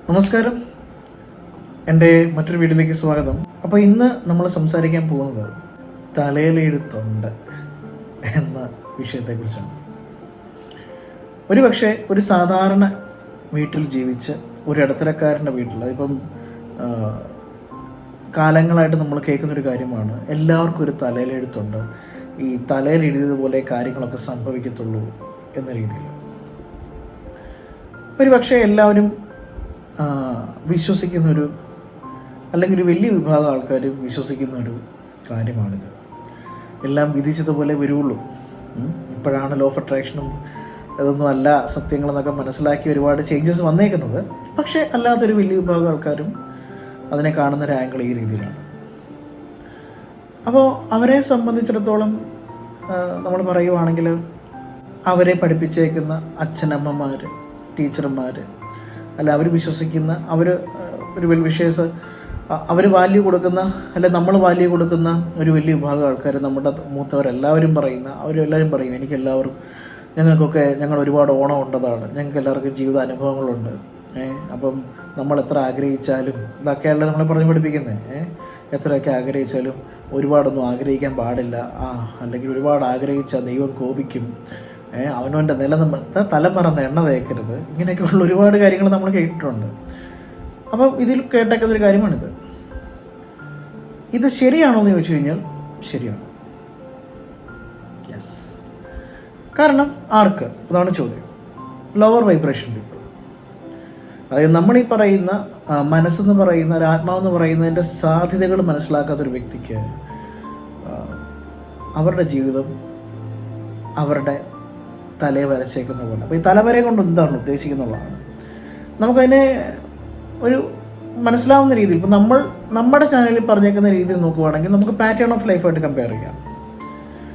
നമസ്കാരം, എൻ്റെ മറ്റൊരു വീഡിയോയിലേക്ക് സ്വാഗതം. അപ്പോൾ ഇന്ന് നമ്മൾ സംസാരിക്കാൻ പോകുന്നത് തലയിലെഴുത്തുണ്ട് എന്ന വിഷയത്തെക്കുറിച്ചാണ്. പക്ഷേ ഒരു സാധാരണ വീട്ടിൽ ജീവിച്ച് ഒരു ഇടത്തരക്കാരൻ്റെ വീട്ടിൽ, അതിപ്പം കാലങ്ങളായിട്ട് നമ്മൾ കേൾക്കുന്നൊരു കാര്യമാണ്, എല്ലാവർക്കും ഒരു തലയിലെഴുത്തുണ്ട്, ഈ തലയിൽ എഴുതിയതുപോലെ കാര്യങ്ങളൊക്കെ സംഭവിക്കത്തുള്ളൂ എന്ന രീതിയിൽ. പക്ഷേ എല്ലാവരും വിശ്വസിക്കുന്നൊരു, അല്ലെങ്കിൽ ഒരു വലിയ വിഭാഗം ആൾക്കാർ വിശ്വസിക്കുന്ന ഒരു കാര്യമാണിത്. എല്ലാം വിധിച്ചതുപോലെ വരുള്ളൂ. ഇപ്പോഴാണ് ലോ ഓഫ് അട്രാക്ഷനും ഇതൊന്നും അല്ല സത്യങ്ങളെന്നൊക്കെ മനസ്സിലാക്കി ഒരുപാട് ചേഞ്ചസ് വന്നേക്കുന്നത്. പക്ഷേ അല്ലാത്തൊരു വലിയ വിഭാഗം ആൾക്കാരും അതിനെ കാണുന്ന ഒരു ആംഗിൾ ഈ രീതിയിലാണ്. അപ്പോൾ അവരെ സംബന്ധിച്ചിടത്തോളം നമ്മൾ പറയുവാണെങ്കിൽ, അവരെ പഠിപ്പിച്ചേക്കുന്ന അച്ഛനമ്മമാർ, ടീച്ചർമാർ, അല്ല അവർ വിശ്വസിക്കുന്ന, അവർ ഒരു വിഷയസ് അവർ വാല്യൂ കൊടുക്കുന്ന, അല്ല നമ്മൾ വാല്യൂ കൊടുക്കുന്ന ഒരു വലിയ വിഭാഗം ആൾക്കാർ, നമ്മുടെ മൂത്തവരെല്ലാവരും പറയുന്ന, അവരെല്ലാവരും പറയും ഞങ്ങൾ ഒരുപാട് ഓണം ഉണ്ടതാണ്, ഞങ്ങൾക്ക് എല്ലാവർക്കും ജീവിത അനുഭവങ്ങളുണ്ട്, അപ്പം നമ്മൾ എത്ര ആഗ്രഹിച്ചാലും, ഇതൊക്കെയല്ല നമ്മളെ പറഞ്ഞ് പഠിപ്പിക്കുന്നത്, എത്രയൊക്കെ ആഗ്രഹിച്ചാലും ഒരുപാടൊന്നും ആഗ്രഹിക്കാൻ പാടില്ല, അല്ലെങ്കിൽ ഒരുപാട് ആഗ്രഹിച്ചാൽ ദൈവം കോപിക്കും, അവനവൻ്റെ തലമറന്ന് എണ്ണ തേക്കരുത്, ഇങ്ങനെയൊക്കെയുള്ള ഒരുപാട് കാര്യങ്ങൾ നമ്മൾ കേട്ടിട്ടുണ്ട്. അപ്പം ഇതിൽ കേട്ടേക്കുന്നൊരു കാര്യമാണിത്. ഇത് ശരിയാണോ എന്ന് ചോദിച്ചു കഴിഞ്ഞാൽ ശരിയാണ്. യെസ്. കാരണം ആർക്ക്? അതാണ് ചോദ്യം. ലോവർ വൈബ്രേഷൻ പീപ്പിൾ, അതായത് നമ്മളീ പറയുന്ന മനസ്സെന്ന് പറയുന്ന, ഒരു ആത്മാവെന്ന് പറയുന്നതിൻ്റെ സാധ്യതകൾ മനസ്സിലാക്കാത്തൊരു വ്യക്തിക്ക് അവരുടെ ജീവിതം അവരുടെ തലയെ വരച്ചേക്കുന്ന പോലെ. അപ്പോൾ ഈ തലവരെ കൊണ്ട് എന്താണ് ഉദ്ദേശിക്കുന്നുള്ളതാണ് നമുക്കതിനെ ഒരു മനസ്സിലാവുന്ന രീതിയിൽ. ഇപ്പം നമ്മുടെ ചാനലിൽ പറഞ്ഞേക്കുന്ന രീതിയിൽ നോക്കുവാണെങ്കിൽ നമുക്ക് പാറ്റേൺ ഓഫ് ലൈഫായിട്ട് കമ്പയർ ചെയ്യാം.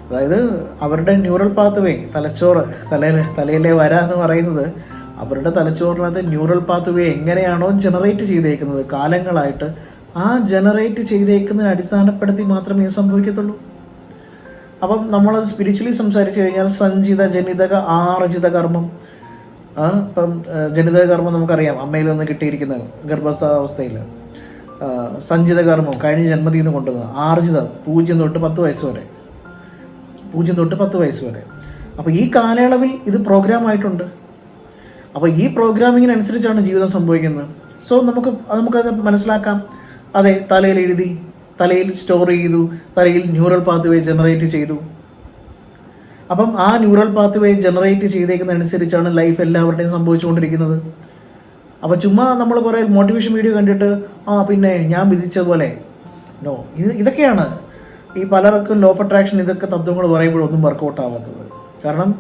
അതായത് അവരുടെ ന്യൂറൽ പാത്ത് വേ, തലച്ചോറ്, തലയിലെ വര എന്ന് പറയുന്നത്, അവരുടെ തലച്ചോറിനകത്ത് ന്യൂറൽ പാത്ത് വേ എങ്ങനെയാണോ ജനറേറ്റ് ചെയ്തേക്കുന്നത് കാലങ്ങളായിട്ട്, ആ ജനറേറ്റ് ചെയ്തേക്കുന്നതിനെ അടിസ്ഥാനപ്പെടുത്തി മാത്രമേ ഇത് സംഭവിക്കത്തുള്ളൂ. അപ്പം നമ്മളത് സ്പിരിച്വലി സംസാരിച്ചു കഴിഞ്ഞാൽ സഞ്ചിത ജനിതക ആർജിത കർമ്മം. ഇപ്പം ജനിതക കർമ്മം നമുക്കറിയാം, അമ്മയിൽ നിന്ന് കിട്ടിയിരിക്കുന്ന ഗർഭാവസ്ഥയിൽ. സഞ്ചിത കർമ്മം കഴിഞ്ഞ ജന്മത്തിൽ നിന്ന് കൊണ്ടുവന്നത്. ആർജിത 0 തൊട്ട് 10 വയസ്സ് വരെ, 0 തൊട്ട് 10 വയസ്സ് വരെ. അപ്പോൾ ഈ കാലയളവിൽ ഇത് പ്രോഗ്രാം ആയിട്ടുണ്ട്. അപ്പോൾ ഈ പ്രോഗ്രാമിങ്ങിനനുസരിച്ചാണ് ജീവിതം സംഭവിക്കുന്നത്. സോ നമുക്കത് മനസ്സിലാക്കാം. അതെ, തലയിൽ എഴുതി, തലയിൽ സ്റ്റോർ ചെയ്തു, തലയിൽ ന്യൂറൽ പാത്ത് വേ ജനറേറ്റ് ചെയ്തു. അപ്പം ആ ന്യൂറൽ പാത്ത് വേ ജനറേറ്റ് ചെയ്തേക്കുന്നതനുസരിച്ചാണ് ലൈഫ് എല്ലാവരുടെയും സംഭവിച്ചുകൊണ്ടിരിക്കുന്നത്. അപ്പോൾ ചുമ്മാ നമ്മൾ കുറേ മോട്ടിവേഷൻ വീഡിയോ കണ്ടിട്ട് പിന്നെ ഞാൻ വിധിച്ചതുപോലെ, നോ, ഇതൊക്കെയാണ് ഈ പലർക്കും ലോ ഓഫ് അട്രാക്ഷൻ ഇതൊക്കെ തത്വങ്ങൾ പറയുമ്പോഴൊന്നും വർക്കൗട്ട് ആവാത്തത്. കാരണം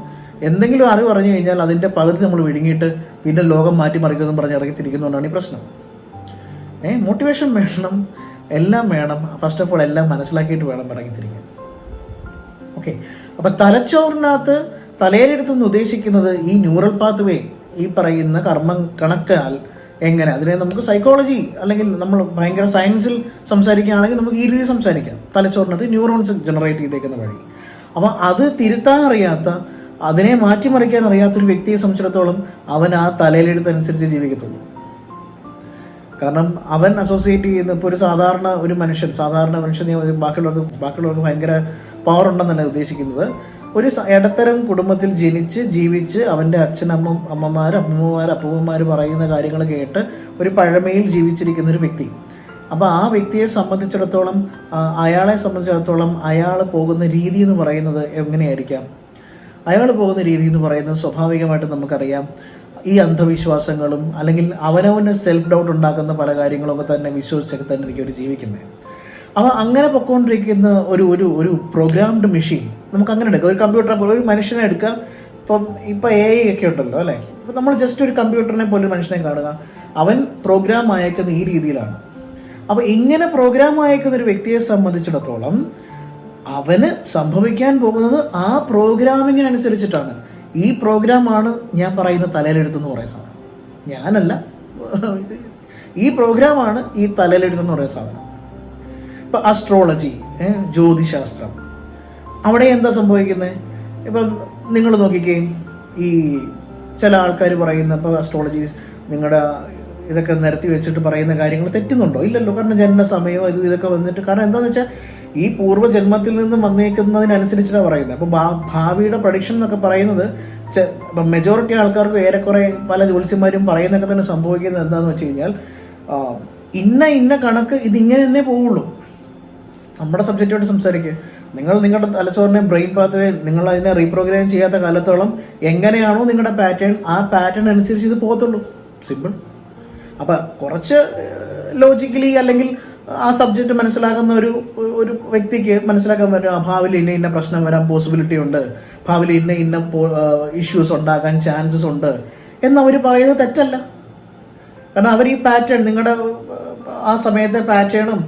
എന്തെങ്കിലും അറിവ് പറഞ്ഞു കഴിഞ്ഞാൽ അതിൻ്റെ പകുതി നമ്മൾ വിഴുങ്ങിയിട്ട് പിന്നെ ലോകം മാറ്റിമറിക്കുമെന്നും പറഞ്ഞ് ഇറങ്ങിത്തിരിക്കുന്നതുകൊണ്ടാണ് ഈ പ്രശ്നം. മോട്ടിവേഷൻ വേണം, എല്ലാം വേണം. ഫസ്റ്റ് ഓഫ് ഓൾ എല്ലാം മനസ്സിലാക്കിയിട്ട് വേണം ഇറങ്ങിത്തിരിക്കാൻ. ഓക്കെ. അപ്പം തലച്ചോറിനകത്ത് തലയിലെടുത്തെന്ന് ഉദ്ദേശിക്കുന്നത് ഈ ന്യൂറൽ പാത്ത് വേ, ഈ പറയുന്ന കർമ്മം കണക്കാൽ എങ്ങനെ, അതിനെ നമുക്ക് സൈക്കോളജി അല്ലെങ്കിൽ നമ്മൾ ഭയങ്കര സയൻസിൽ സംസാരിക്കുകയാണെങ്കിൽ നമുക്ക് ഈ രീതി സംസാരിക്കാം. തലച്ചോറിനകത്ത് ന്യൂറോൺസ് ജനറേറ്റ് ചെയ്തേക്കുന്ന വഴി. അപ്പം അത് തിരുത്താൻ അറിയാത്ത, അതിനെ മാറ്റിമറിക്കാൻ അറിയാത്തൊരു വ്യക്തിയെ സംബന്ധിച്ചിടത്തോളം അവൻ ആ തലയിലെടുത്തനുസരിച്ച് ജീവിക്കത്തുള്ളൂ. കാരണം അവൻ അസോസിയേറ്റ് ചെയ്യുന്ന, ഇപ്പോൾ ഒരു സാധാരണ മനുഷ്യനെ ബാക്കിയുള്ളവർക്ക് ഭയങ്കര പവർ ഉണ്ടെന്നല്ല ഉദ്ദേശിക്കുന്നത്. ഒരു ഇടത്തരം കുടുംബത്തിൽ ജീവിച്ച് അവൻ്റെ അപ്പൂമ്മമാർ പറയുന്ന കാര്യങ്ങൾ കേട്ട് ഒരു പഴമയിൽ ജീവിച്ചിരിക്കുന്ന ഒരു വ്യക്തി. അപ്പോൾ ആ വ്യക്തിയെ സംബന്ധിച്ചിടത്തോളം, അയാൾ പോകുന്ന രീതി എന്ന് പറയുന്നത് എങ്ങനെയായിരിക്കാം? അയാൾ പോകുന്ന രീതി എന്ന് പറയുന്നത് സ്വാഭാവികമായിട്ട് നമുക്കറിയാം, ഈ അന്ധവിശ്വാസങ്ങളും അല്ലെങ്കിൽ അവനവന് സെൽഫ് ഡൗട്ട് ഉണ്ടാക്കുന്ന പല കാര്യങ്ങളൊക്കെ തന്നെ വിശ്വസിച്ചൊക്കെ തന്നെ എനിക്ക് അവർ ജീവിക്കുന്നത്. അപ്പോൾ അങ്ങനെ പൊയ്ക്കൊണ്ടിരിക്കുന്ന ഒരു പ്രോഗ്രാംഡ് മെഷീൻ നമുക്ക് അങ്ങനെ എടുക്കാം. ഒരു കമ്പ്യൂട്ടറെ പോലെ ഒരു മനുഷ്യനെ എടുക്കാം. ഇപ്പം AI ഒക്കെ ഉണ്ടല്ലോ, അല്ലേ? അപ്പോൾ നമ്മൾ ജസ്റ്റ് ഒരു കമ്പ്യൂട്ടറിനെ പോലെ ഒരു മനുഷ്യനെ കാണുക, അവൻ പ്രോഗ്രാം അയക്കുന്ന ഈ രീതിയിലാണ്. അപ്പോൾ ഇങ്ങനെ പ്രോഗ്രാം അയക്കുന്ന ഒരു വ്യക്തിയെ സംബന്ധിച്ചിടത്തോളം അവന് സംഭവിക്കാൻ പോകുന്നത് ആ പ്രോഗ്രാമിങ്ങിനനുസരിച്ചിട്ടാണ്. ഈ പ്രോഗ്രാമാണ് ഞാൻ പറയുന്ന തലയിലെടുത്തെന്ന് പറയുന്ന സാധനം. ഞാനല്ല, ഈ പ്രോഗ്രാമാണ് ഈ തലയിലെടുത്തെന്ന് പറയുന്ന സാധനം. ഇപ്പം അസ്ട്രോളജി, ജ്യോതിശാസ്ത്രം, അവിടെ എന്താ സംഭവിക്കുന്നത്? ഇപ്പം നിങ്ങൾ നോക്കിക്കേ, ഈ ചില ആൾക്കാർ പറയുന്ന, ഇപ്പോൾ അസ്ട്രോളജി നിങ്ങളുടെ ഇതൊക്കെ നിരത്തി വെച്ചിട്ട് പറയുന്ന കാര്യങ്ങൾ തെറ്റുന്നുണ്ടോ? ഇല്ലല്ലോ. കാരണം ജനന സമയമോ ഇതൊക്കെ വന്നിട്ട്, കാരണം എന്താണെന്ന് വെച്ചാൽ ഈ പൂർവ്വജന്മത്തിൽ നിന്നും വന്നേക്കുന്നതിനനുസരിച്ചാണ് പറയുന്നത്. അപ്പോൾ ഭാവിയുടെ പ്രഡിക്ഷൻ എന്നൊക്കെ പറയുന്നത് ഇപ്പം മെജോറിറ്റി ആൾക്കാർക്ക് ഏറെക്കുറെ പല ജ്യോത്സ്യന്മാരും പറയുന്നതൊക്കെ തന്നെ സംഭവിക്കുന്നത് എന്താണെന്ന് വെച്ച് കഴിഞ്ഞാൽ ഇന്ന കണക്ക് ഇതിങ്ങനെ തന്നെ പോവുള്ളൂ. നമ്മുടെ സബ്ജക്റ്റോട് സംസാരിക്കുക. നിങ്ങൾ നിങ്ങളുടെ തലച്ചോറിനെ ബ്രെയിൻ പാത്വേ നിങ്ങൾ അതിനെ റീപ്രോഗ്രാം ചെയ്യാത്ത കാലത്തോളം എങ്ങനെയാണോ നിങ്ങളുടെ പാറ്റേൺ, ആ പാറ്റേൺ അനുസരിച്ച് ഇത് പോകത്തുള്ളൂ. സിമ്പിൾ. അപ്പം കുറച്ച് ലോജിക്കലി അല്ലെങ്കിൽ ആ സബ്ജക്റ്റ് മനസ്സിലാക്കുന്ന ഒരു വ്യക്തിക്ക് മനസ്സിലാക്കാൻ പറ്റും, ഭാവിയിൽ ഇന്ന പ്രശ്നം വരാൻ പോസിബിലിറ്റി ഉണ്ട്, ഭാവിയിൽ ഇന്ന ഇഷ്യൂസ് ഉണ്ടാകാൻ ചാൻസസ് ഉണ്ട് എന്നവർ പറയുന്നത് തെറ്റല്ല. കാരണം അവർ ഈ പാറ്റേൺ നിങ്ങളുടെ ആ സമയത്തെ പാറ്റേണും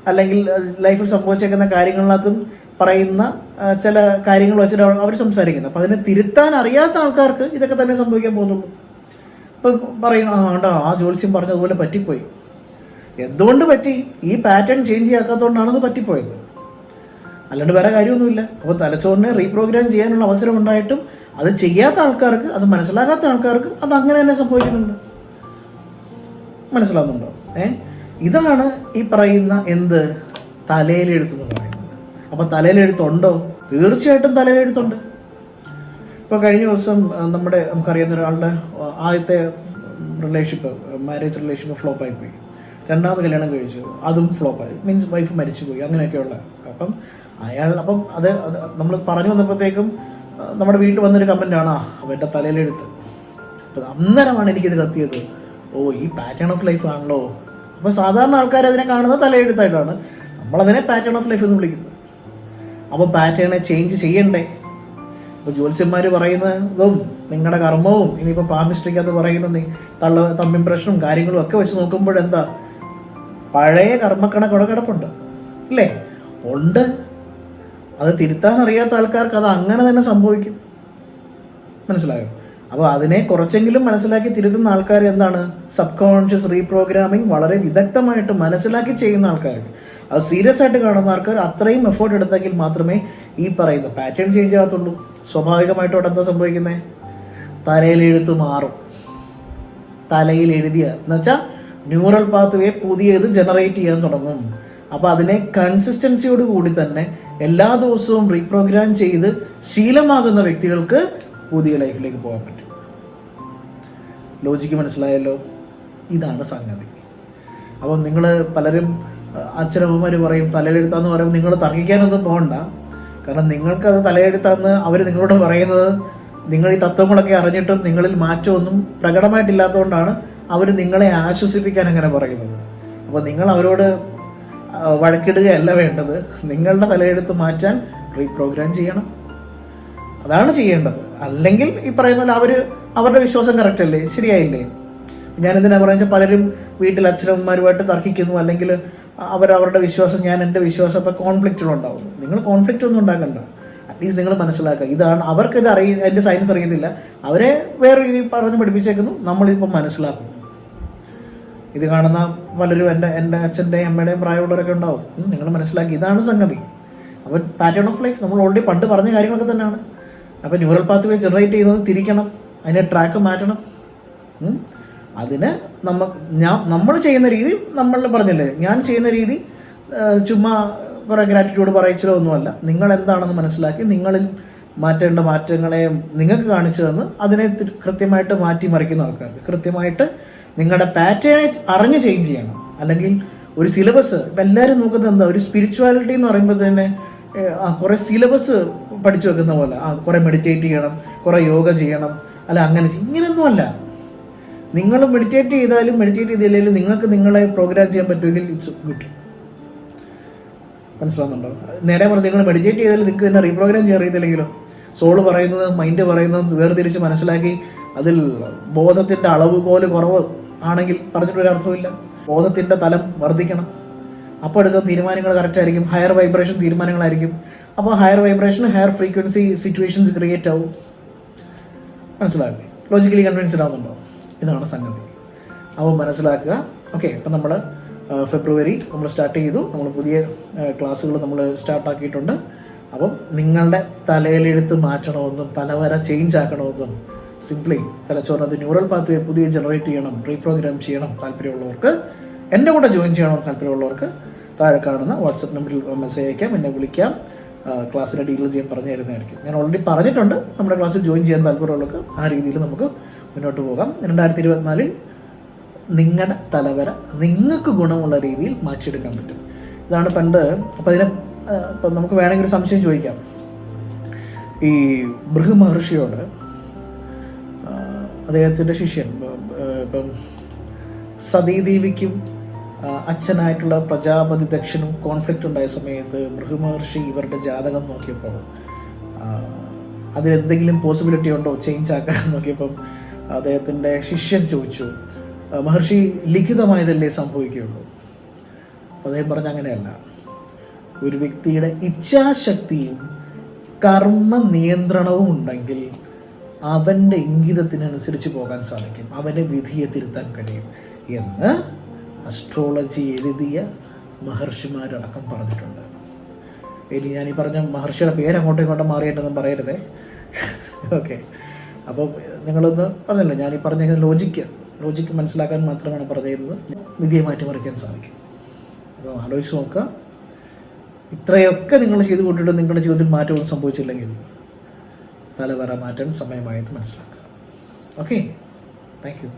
അല്ലെങ്കിൽ ലൈഫിൽ സംഭവിച്ചേക്കുന്ന കാര്യങ്ങളിനകത്തും പറയുന്ന ചില കാര്യങ്ങൾ വെച്ചിട്ട് അവർ സംസാരിക്കുന്നത്. അപ്പം അതിനെ തിരുത്താൻ അറിയാത്ത ആൾക്കാർക്ക് ഇതൊക്കെ തന്നെ സംഭവിക്കാൻ പോകുന്നുള്ളൂ. ഇപ്പം പറയും, ആ ജ്യോത്സ്യം പറഞ്ഞതുപോലെ പറ്റിപ്പോയി. എന്തുകൊണ്ട് പറ്റി? ഈ പാറ്റേൺ ചേഞ്ച് ചെയ്യാത്തതുകൊണ്ടാണത് പറ്റിപ്പോയത്, അല്ലാണ്ട് വേറെ കാര്യമൊന്നുമില്ല. അപ്പോൾ തലച്ചോറിനെ റീപ്രോഗ്രാം ചെയ്യാനുള്ള അവസരം ഉണ്ടായിട്ടും അത് ചെയ്യാത്ത ആൾക്കാർക്ക്, അത് മനസ്സിലാകാത്ത ആൾക്കാർക്ക് അത് അങ്ങനെ തന്നെ സംഭവിക്കുന്നുണ്ട്. മനസ്സിലാവുന്നുണ്ടോ? ഇതാണ് ഈ പറയുന്ന തലയിലെഴുത്തെന്ന് പറയുന്നത്. അപ്പം തലയിലെഴുത്തുണ്ടോ? തീർച്ചയായിട്ടും തലയിലെഴുത്തുണ്ട്. ഇപ്പോൾ കഴിഞ്ഞ ദിവസം നമുക്കറിയാവുന്ന ഒരാളുടെ ആദ്യത്തെ റിലേഷൻഷിപ്പ്, മാരേജ് റിലേഷൻഷിപ്പ് ഫ്ലോപ്പായി പോയി. രണ്ടാമത് കല്യാണം കഴിച്ചു, അതും ഫ്ലോപ്പായി. മീൻസ് വൈഫ് മരിച്ചുപോയി, അങ്ങനെയൊക്കെയുള്ള. അപ്പം അത് നമ്മൾ പറഞ്ഞു വന്നപ്പോഴത്തേക്കും നമ്മുടെ വീട്ടിൽ വന്നൊരു കമൻ്റാണ്, അവൻ്റെ തലയിലെഴുത്ത്. അപ്പം അന്നേരമാണ് എനിക്കിത് കത്തിയത്. ഈ പാറ്റേൺ ഓഫ് ലൈഫ് ആണല്ലോ. അപ്പോൾ സാധാരണ ആൾക്കാർ അതിനെ കാണുന്നത് തലയെഴുത്തായിട്ടാണ്, നമ്മളതിനെ പാറ്റേൺ ഓഫ് ലൈഫ് എന്ന് വിളിക്കുന്നത്. അപ്പം പാറ്റേണെ ചേഞ്ച് ചെയ്യണ്ടേ? ഇപ്പോൾ ജ്യോത്സ്യന്മാർ പറയുന്നതും നിങ്ങളുടെ കർമ്മവും ഇനിയിപ്പോൾ പാമിസ്ട്രിക്കകത്ത് പറയുന്ന തമ്മിൽ പ്രശ്നവും കാര്യങ്ങളും ഒക്കെ വെച്ച് നോക്കുമ്പോഴെന്താ, പഴയ കർമ്മക്കണക്കോടെ കിടപ്പുണ്ട് അല്ലേ? ഉണ്ട്. അത് തിരുത്താൻ അറിയാത്ത ആൾക്കാർക്ക് അത് അങ്ങനെ തന്നെ സംഭവിക്കും. മനസ്സിലായോ? അപ്പോൾ അതിനെ കുറച്ചെങ്കിലും മനസ്സിലാക്കി തിരുത്തുന്ന ആൾക്കാർ എന്താണ്, സബ് കോൺഷ്യസ് റീപ്രോഗ്രാമിംഗ് വളരെ വിദഗ്ധമായിട്ട് മനസ്സിലാക്കി ചെയ്യുന്ന ആൾക്കാർക്ക്, അത് സീരിയസ് ആയിട്ട് കാണുന്ന ആൾക്കാർ അത്രയും എഫേർട്ട് എടുത്തെങ്കിൽ മാത്രമേ ഈ പറയുന്ന പാറ്റേൺ ചേഞ്ച് ആകത്തുള്ളൂ. സ്വാഭാവികമായിട്ടും അവിടെ എന്താ സംഭവിക്കുന്നത്? തലയിലെഴുത്ത് മാറും. തലയിൽ എഴുതിയ എന്നുവെച്ചാൽ ന്യൂറൽ പാത്വേ പുതിയത് ജനറേറ്റ് ചെയ്യാൻ തുടങ്ങും. അപ്പോൾ അതിനെ കൺസിസ്റ്റൻസിയോട് കൂടി തന്നെ എല്ലാ ദിവസവും റീപ്രോഗ്രാം ചെയ്ത് ശീലമാകുന്ന വ്യക്തികൾക്ക് പുതിയ ലൈഫിലേക്ക് പോകാൻ പറ്റും. ലോജിക്ക് മനസ്സിലായല്ലോ? ഇതാണ് സംഗതി. അപ്പം നിങ്ങൾ പലരും അച്ഛനമ്മമാർ പറയും തലയെഴുത്താന്ന് പറയുമ്പോൾ നിങ്ങൾ തർക്കിക്കാനൊന്നും പോകണ്ട. കാരണം നിങ്ങൾക്കത് തലയെഴുത്താന്ന് അവർ നിങ്ങളോട് പറയുന്നത്, നിങ്ങൾ ഈ തത്വങ്ങളൊക്കെ അറിഞ്ഞിട്ടും നിങ്ങളിൽ മാറ്റമൊന്നും പ്രകടമായിട്ടില്ലാത്തതുകൊണ്ടാണ് അവർ നിങ്ങളെ ആശ്വസിപ്പിക്കാൻ അങ്ങനെ പറയുന്നത്. അപ്പോൾ നിങ്ങൾ അവരോട് വഴക്കിടുകയല്ല വേണ്ടത്. നിങ്ങളുടെ തലയെഴുത്ത് മാറ്റാൻ റീപ്രോഗ്രാം ചെയ്യണം. അതാണ് ചെയ്യേണ്ടത്. അല്ലെങ്കിൽ ഈ പറയുന്ന പോലെ അവരുടെ വിശ്വാസം കറക്റ്റ് അല്ലേ, ശരിയായില്ലേ? ഞാനെന്തിനാ പറയുക, പലരും വീട്ടിൽ അച്ഛനമ്മമാരുമായിട്ട് തർക്കിക്കുന്നു, അല്ലെങ്കിൽ അവരവരുടെ വിശ്വാസം, ഞാൻ എൻ്റെ വിശ്വാസം, അപ്പോൾ കോൺഫ്ലിക്റ്റുകളുണ്ടാവും. നിങ്ങൾ കോൺഫ്ലിക്റ്റ് ഒന്നും ഉണ്ടാക്കണ്ട. അറ്റ്ലീസ്റ്റ് നിങ്ങൾ മനസ്സിലാക്കുക, ഇതാണ് അവർക്കിത് എൻ്റെ സയൻസ് അറിയത്തില്ല, അവരെ വേറെ രീതി പറഞ്ഞ് പഠിപ്പിച്ചേക്കുന്നു, നമ്മളിപ്പോൾ മനസ്സിലാക്കുന്നു. ഇത് കാണുന്ന പലരും എൻ്റെ അച്ഛൻ്റെയും അമ്മയുടെയും പ്രായമുള്ളവരൊക്കെ ഉണ്ടാവും. നിങ്ങൾ മനസ്സിലാക്കി, ഇതാണ് സംഗതി. അപ്പോൾ പാറ്റേൺ ഓഫ് ലൈഫ് നമ്മൾ ഓൾറെഡി പണ്ട് പറഞ്ഞ കാര്യങ്ങളൊക്കെ തന്നെയാണ്. അപ്പോൾ ന്യൂറൽ പാത്വേ ജനറേറ്റ് ചെയ്യുന്നത് തിരിക്കണം, അതിൻ്റെ ട്രാക്ക് മാറ്റണം. അതിന് നമ്മൾ ചെയ്യുന്ന രീതി, നമ്മൾ പറഞ്ഞില്ലേ, ഞാൻ ചെയ്യുന്ന രീതി ചുമ്മാ കുറേ ഗ്രാറ്റിറ്റ്യൂഡ് പറയിച്ചതോ ഒന്നുമല്ല. നിങ്ങൾ എന്താണെന്ന് മനസ്സിലാക്കി നിങ്ങളിൽ മാറ്റേണ്ട മാറ്റങ്ങളെ നിങ്ങൾക്ക് കാണിച്ചു തന്ന് അതിനെ കൃത്യമായിട്ട് മാറ്റിമറിക്കുന്ന ആൾക്കാർക്ക് കൃത്യമായിട്ട് നിങ്ങളുടെ പാറ്റേണെ അറിഞ്ഞ് ചേഞ്ച് ചെയ്യണം. അല്ലെങ്കിൽ ഒരു സിലബസ്, ഇപ്പം എല്ലാവരും നോക്കുന്നത് എന്താ, ഒരു സ്പിരിച്വാലിറ്റി എന്ന് പറയുമ്പോൾ തന്നെ കുറേ സിലബസ് പഠിച്ചു വെക്കുന്ന പോലെ, കുറേ മെഡിറ്റേറ്റ് ചെയ്യണം, കുറേ യോഗ ചെയ്യണം, അല്ല അങ്ങനെ ഇങ്ങനെയൊന്നുമല്ല. നിങ്ങൾ മെഡിറ്റേറ്റ് ചെയ്താലും മെഡിറ്റേറ്റ് ചെയ്തില്ലെങ്കിലും നിങ്ങൾക്ക് നിങ്ങളെ പ്രോഗ്രാം ചെയ്യാൻ പറ്റുമെങ്കിൽ ഇറ്റ്സ് ഗുഡ്. മനസ്സിലാവുന്നുണ്ടോ? നേരെ പറഞ്ഞ് നിങ്ങൾ മെഡിറ്റേറ്റ് ചെയ്താലും നിങ്ങൾക്ക് തന്നെ റീപ്രോഗ്രാം ചെയ്യാൻ അറിയത്തില്ലെങ്കിലോ, സോള് പറയുന്നത് മൈൻഡ് പറയുന്നത് വേർതിരിച്ച് മനസ്സിലാക്കി അതിൽ ബോധത്തിൻ്റെ അളവുകോല് കുറവ് ആണെങ്കിൽ പറഞ്ഞിട്ടൊരർത്ഥമില്ല. ബോധത്തിൻ്റെ തലം വർദ്ധിക്കണം. അപ്പോൾ എടുക്കുന്ന തീരുമാനങ്ങൾ കറക്റ്റ് ആയിരിക്കും, ഹയർ വൈബ്രേഷൻ തീരുമാനങ്ങളായിരിക്കും. അപ്പോൾ higher vibration, higher frequency situations create ആവും. മനസ്സിലാക്കി? ലോജിക്കലി കൺവിൻസ്ഡ് ആവുന്നുണ്ടോ? ഇതാണ് സംഗതി. അപ്പോൾ മനസ്സിലാക്കുക. ഓക്കെ, അപ്പം നമ്മൾ ഫെബ്രുവരി നമ്മൾ സ്റ്റാർട്ട് ചെയ്തു. നമ്മൾ പുതിയ ക്ലാസ്സുകൾ നമ്മൾ സ്റ്റാർട്ടാക്കിയിട്ടുണ്ട്. അപ്പം നിങ്ങളുടെ തലയിലെടുത്ത് മാറ്റണമെന്നും തലവര ചേഞ്ച് ആക്കണമെന്നും സിംപ്ലി തലച്ചോറിനകത്ത് ന്യൂറൽ പാത്വേ പുതിയ ജനറേറ്റ് ചെയ്യണം, റീപ്രോഗ്രാം ചെയ്യണം താല്പര്യമുള്ളവർക്ക്, എൻ്റെ കൂടെ ജോയിൻ ചെയ്യണം താല്പര്യമുള്ളവർക്ക് താഴെ കാണുന്ന വാട്സപ്പ് നമ്പറിൽ മെസ്സേജ് അയക്കാം, എന്നെ വിളിക്കാം. ക്ലാസ്സിൻ്റെ ഡീറ്റെയിൽസ് ഞാൻ പറഞ്ഞു തരുന്നതായിരിക്കും. ഞാൻ ഓൾറെഡി പറഞ്ഞിട്ടുണ്ട്, നമ്മുടെ ക്ലാസ്സിൽ ജോയിൻ ചെയ്യാൻ താല്പര്യമുള്ളവർക്ക് ആ രീതിയിൽ നമുക്ക് മുന്നോട്ട് പോകാം. 2024 നിങ്ങളുടെ തലവര നിങ്ങൾക്ക് ഗുണമുള്ള രീതിയിൽ മാറ്റിയെടുക്കാൻ പറ്റും. ഇതാണ് പണ്ട്. അപ്പം ഇപ്പം നമുക്ക് വേണമെങ്കിൽ ഒരു സംശയം ചോദിക്കാം. ഈ ഭൃഗു മഹർഷിയോട് അദ്ദേഹത്തിൻ്റെ ശിഷ്യൻ ഇപ്പം സതീദേവിക്കും അച്ഛനായിട്ടുള്ള പ്രജാപതി ദക്ഷനും കോൺഫ്ലിക്റ്റ് ഉണ്ടായ സമയത്ത് ഭൃഗു മഹർഷി ഇവരുടെ ജാതകം നോക്കിയപ്പോൾ അതിലെന്തെങ്കിലും പോസിബിലിറ്റി ഉണ്ടോ ചേഞ്ച് ആക്കാൻ നോക്കിയപ്പം അദ്ദേഹത്തിൻ്റെ ശിഷ്യൻ ചോദിച്ചു, മഹർഷി ലിഖിതമായതല്ലേ സംഭവിക്കുകയുള്ളൂ? അദ്ദേഹം പറഞ്ഞ അങ്ങനെയല്ല. ഒരു വ്യക്തിയുടെ ഇച്ഛാശക്തിയും കർമ്മ നിയന്ത്രണവും ഉണ്ടെങ്കിൽ അവൻ്റെ ഇംഗിതത്തിനനുസരിച്ച് പോകാൻ സാധിക്കും, അവൻ്റെ വിധിയെ തിരുത്താൻ കഴിയും എന്ന് അസ്ട്രോളജി എഴുതിയ മഹർഷിമാരടക്കം പറഞ്ഞിട്ടുണ്ട്. ഇനി ഞാൻ ഈ പറഞ്ഞ മഹർഷിയുടെ പേര് അങ്ങോട്ടും ഇങ്ങോട്ടും മാറിയിട്ടൊന്നും പറയരുതേ. ഓക്കെ, അപ്പോൾ നിങ്ങളൊന്ന് പറഞ്ഞല്ലോ, ഞാൻ ഈ പറഞ്ഞ ലോജിക്ക് മനസ്സിലാക്കാൻ മാത്രമാണ് പറഞ്ഞിരുന്നത്. വിധിയെ മാറ്റിമറിക്കാൻ സാധിക്കും. അപ്പോൾ ആലോചിച്ച് നോക്കുക. ഇത്രയൊക്കെ നിങ്ങൾ ചെയ്തു കൂട്ടിയിട്ട് നിങ്ങളുടെ ജീവിതത്തിൽ മാറ്റമൊന്നും സംഭവിച്ചില്ലെങ്കിൽ തലവര മാറ്റാൻ സമയമായത് മനസ്സിലാക്കുക. Okay, thank you.